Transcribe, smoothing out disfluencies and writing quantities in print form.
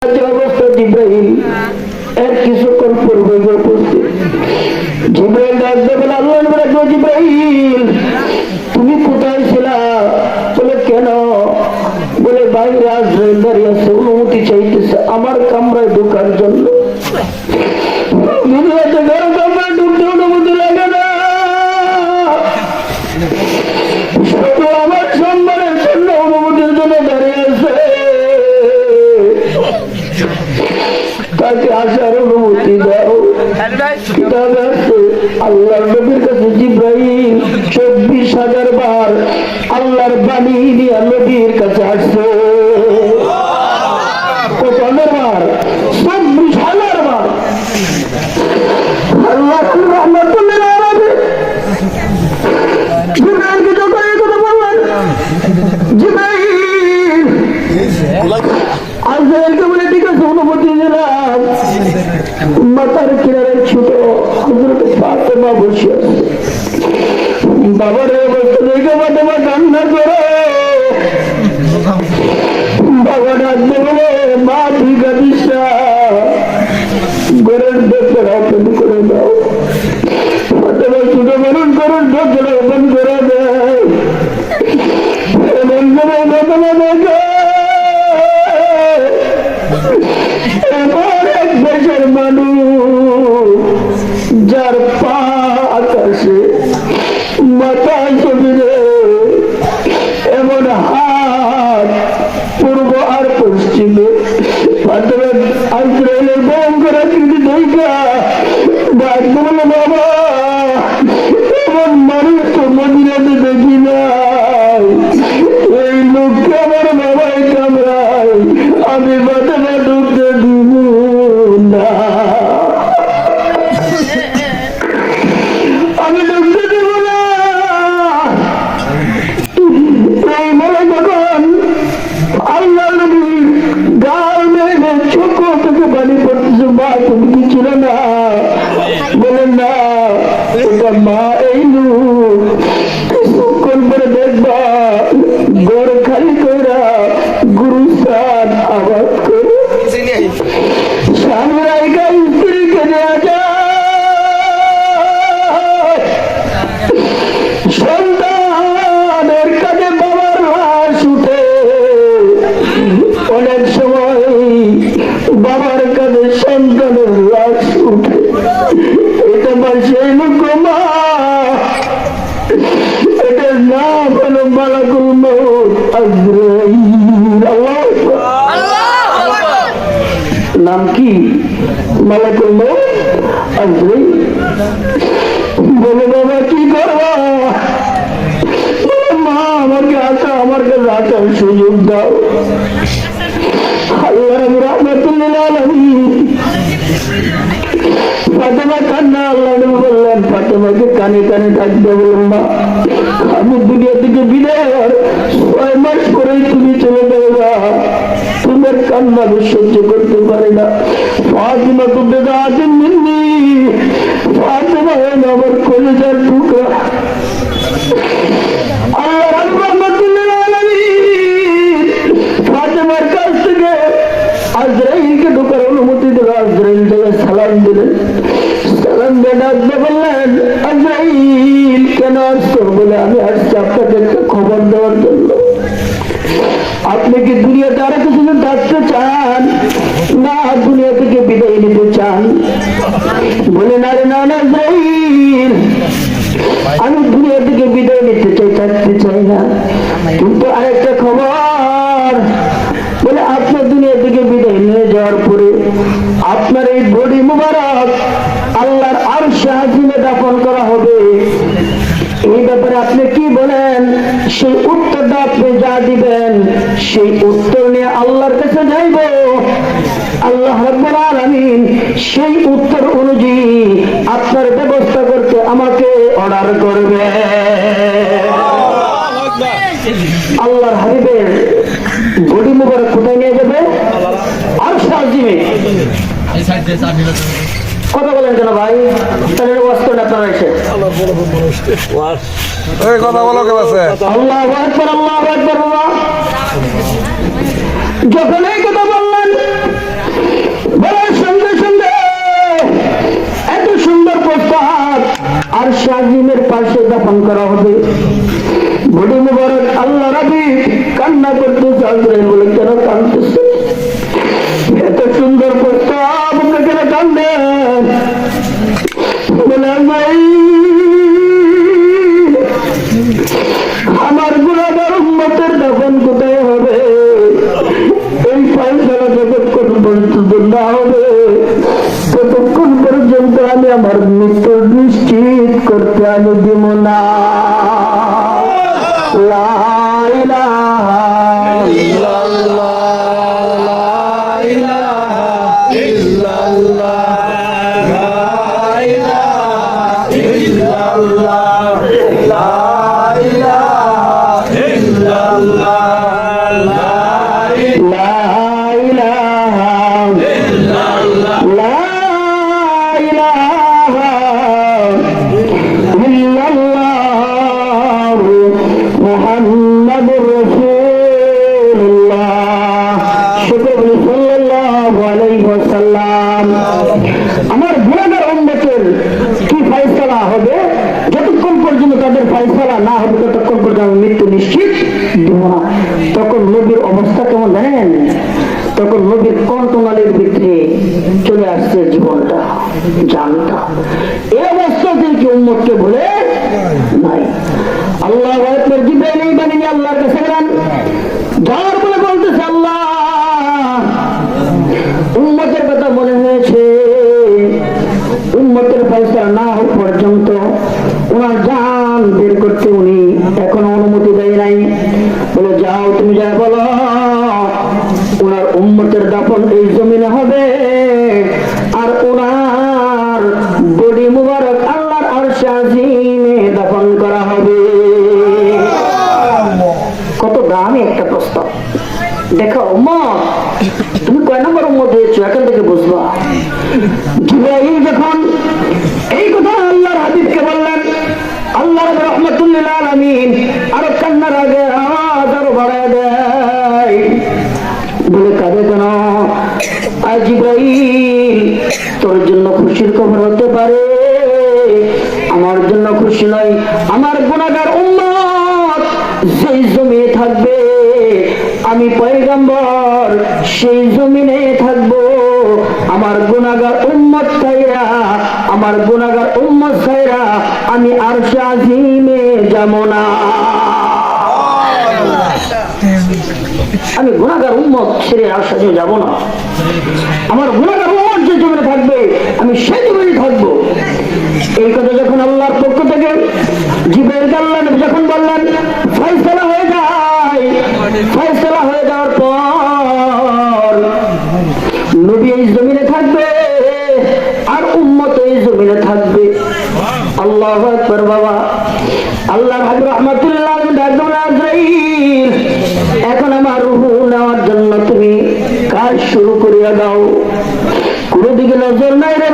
অবস্থা জিব্রাইল এর কিছুক্ষণ পূর্বে উপস্থিত। জিব্রাইল ডাকতে বলে, আল্লাহর নবী জিব্রাইল তুমি কোথায় ছিলা? বলে কেন? বলে বাইরে আজরাইল দাঁড়িয়ে আছে, অনুমতি চাইতেছে আমার কামরায় ঢোকার জন্য। দুনিয়াতে কারো কামরায় ঢুকতে অনুমতি লাগে না, শুধু আমার সম্মানের জন্য অনুমতির জন্য দাঁড়িয়ে আছে। তাকে আসার অনুমতি দাও। কিতাবে আছে আল্লাহর নবীর কাছে জিব্রাইল 24,000 বার আল্লাহর বাণী নিয়ে নবীর কাছে আসছে। কত বার? 24,000 বার। আল্লাহ রহমাতুল্লিল আলামিন জিব্রাইলকে যখন এই কথা বললেন, জিব্রাইল আজরাইলকে বলে ঠিক আছে অনুমতি দিলাম। মাথার কিনারে ছোট হযরত ফাতেমা বসে আছে। বাবার অবস্থা দেখে ফাতেমা কান্না করে। বাবা ডাকতে বলে, মা ঠিক আছিস না? ঘরের দরজা ওপেন করে দাও। ফাতেমা ছোট মানুষ ঘরের দরজা ওপেন করে দেয়। এমন করে ফাতেমা দেখে এক দেশের মানুষ যার পা আকাশে মাথায় জমিনে, এমন হাত পূর্ব আর পশ্চিমে, আজরাইলের ভয়ঙ্কর আকৃতি দেখা ডাক বলে, বাবা এমন মানুষ তো মদিনাতে দেখি নাই। এই লোককে আমার বাবাই কামড়ায়, আমি ফাতেমা ঢুকতে দিব না, আমি ঢুকতে দিব না। এই বলে যখন আল্লাহ নবী গাল মেরে চোখ থেকে পানি পড়তেছে, মা তুমি কি ছিল না? বলেন না এটা মা। এই লোক কিছুক্ষণ পরে দেখবা গড় খালি কইরা গুরুস্থান আবাদ করে স্বামীরাইকা স্ত্রীকে দেওয়া যায়। সন্তানের কাছে বাবার লাশ উঠে, অনেক সময় বাবার কাছে সন্তানের লাশ উঠে। এটা বা সেই লোক মা, এটার নাম হলো মালাকুল মউত আজরাইল। নাম কি? মালাকুল মউত আজরাইল। বলে বাবা কি করবো? মা আমাকে আমার কাছে আসার সুযোগ দাও। আল্লাহ রহমাতুল্লিল আলামিন ফাতেমা কান্না। আল্লাহ নবী বললেন, ফাতেমাকে কানে কানে ডাকতে বললেন, মা আমি দুনিয়া থেকে বিদায় হওয়ার 6 মাস পরেই তুমি চলে যাবা। তোমার কান্না আমি সহ্য করতে পারি না। ফাতেমা তো বেদাতিন মিন্নি, ফাতেমা হলো আমার কলিজার টুকরা। আল্লাহ রহমাতুল্লিল আলামিন ফাতেমার কাছ থেকে আজরাইলকে ঢোকার অনুমতি দিল। আজরাইল সালাম দিলেন। সালাম দিয়ে ডাকতে বললেন, আজরাইল কেন আসছো? বলে আমি আসছি আপনাকে একটা খবর দেওয়ার জন্য। আপনি কি দুনিয়াতে আরো কিছু থাকতে চান, না দুনিয়া থেকে বিদায় নিতে চান? বলে না রে, না আজরাইল আমি দুনিয়া থেকে বিদায় নিতে চাই, থাকতে চাই না। কিন্তু আরেকটা খবর, বলে আপনার দুনিয়া থেকে বিদায় নিয়ে যাওয়ার পরে আপনার এই বডি মুবারক আল্লাহর আরশে আজিমে দাফন করা হবে। এই ব্যাপারে আপনি কি বলেন? সেই উত্তরটা আপনি যা দিবেন সেই উত্তর নিয়ে আল্লাহর কাছে যাইব। আল্লাহ রাব্বুল আলামিন সেই উত্তর অনুযায়ী আপনার ব্যবস্থা করতে আমাকে অর্ডার করবে। আল্লাহর হাবিবের বডি মুবারক কোথায় নিয়ে যাবে? আরশে আজিমে। কথা বলেন কেন ভাই? তাহলে ওয়াজটা আপনারা এসে কথা বলো কে আছে? আল্লাহু আকবার, আল্লাহু আকবার। যখন এই কথা বললেন পর্যন্ত না হবে, ততক্ষণ পর্যন্ত আমি আমার মৃত্যু নিশ্চিত করতে আমি দিব না। লা ইলাহা ইল্লাল্লাহ, লা ইলাহা ইল্লাল্লাহ, লা ইলাহা ইল্লাল্লাহ, লা ইলাহা ইল্লাল্লাহ, লা ইলাহা ইল্লাল্লাহ, লা ইলাহা ইল্লাল্লাহ, মুহাম্মাদুর রাসূলুল্লাহ সাল্লাল্লাহু আলাইহি ওয়াসাল্লাম। আমার গুনাহগার উম্মতের কি ফয়সালা হবে, যতক্ষণ পর্যন্ত তাদের ফয়সালা না হবে ততক্ষণ পর্যন্ত আমি মৃত্যু নিশ্চিত দেব না। তখন নবীর অবস্থা কেমন জানেন? তখন নবীর কণ্ঠনালীর ভিতরে চলে আসছে জীবনটা, জানটা। এই অবস্থাতে কি উম্মতকে ভুলে নাই। আল্লাহ আকবার, জিবরাইল এই বাণী নিয়ে আল্লাহর কাছে গেলেন, যাওয়ার বলে বলতেছে, আল্লাহ উম্মতের কথা মনে হয়েছে, উম্মতের ফয়সালা না হওয়া পর্যন্ত ওনার জান বের করতে উনি এখনো অনুমতি দেয় নাই। বলে যাও, তুমি যা বলো, ওনার উম্মতের দাফন এই জমিনে হবে, আর ওনার বডি মুবারক আল্লাহর আরশে আজিমে দাফন করা হবে। কত দামি একটা প্রস্তাব। দেখো উম্মত, তুমি কয় নম্বর উম্মত হয়েছো এখান থেকে বুঝবা। জিবরাইল যখন এই কথা আল্লাহর হাবিবকে বললেন, আল্লাহ রাহমাতুল লিল আলামিন আরো কান্নার আগে আওয়াজ আরো বাড়ায় দেয়, বলে কাঁদে কেন? আজ জিবরাইল, তোর জন্য খুশির খবর হতে পারে, আমার জন্য খুশি নয়। আমার গুনাহগার উম্মত যেই জমিনে থাকবে, আমি পয়গম্বর সেই জমিনে থাকবো। আমার গুনাহগার উম্মত ছাইরা, আমার গুনাহগার উম্মত ছাইরা আমি আরশে আজিমে যাব না। আমি গুনাহগার উম্মত ছেড়ে আরশে আজিমে যাব না। আমার গুনাহগার উম্মত যে জমিনে থাকবে, আমি সেই জমিনে থাকবো। এই কথা যখন আল্লাহর পক্ষ থেকে জিবরাইল আল্লাহ যখন বললেন, ফয়সালা হয়ে যায়। ফয়সালা হয়ে যাওয়ার পর নবী এই জমিনে থাকবে, আর উম্মত এই জমিনে থাকবে। আল্লাহু আকবার। বাবা আল্লাহর হাবিব রাহমাতুল্লাহ আলাইহি আজরাইল, এখন আমার রূহ নেওয়ার জন্য তুমি কাজ শুরু করিয়া দাও। কোন দিকে নজর নাই রে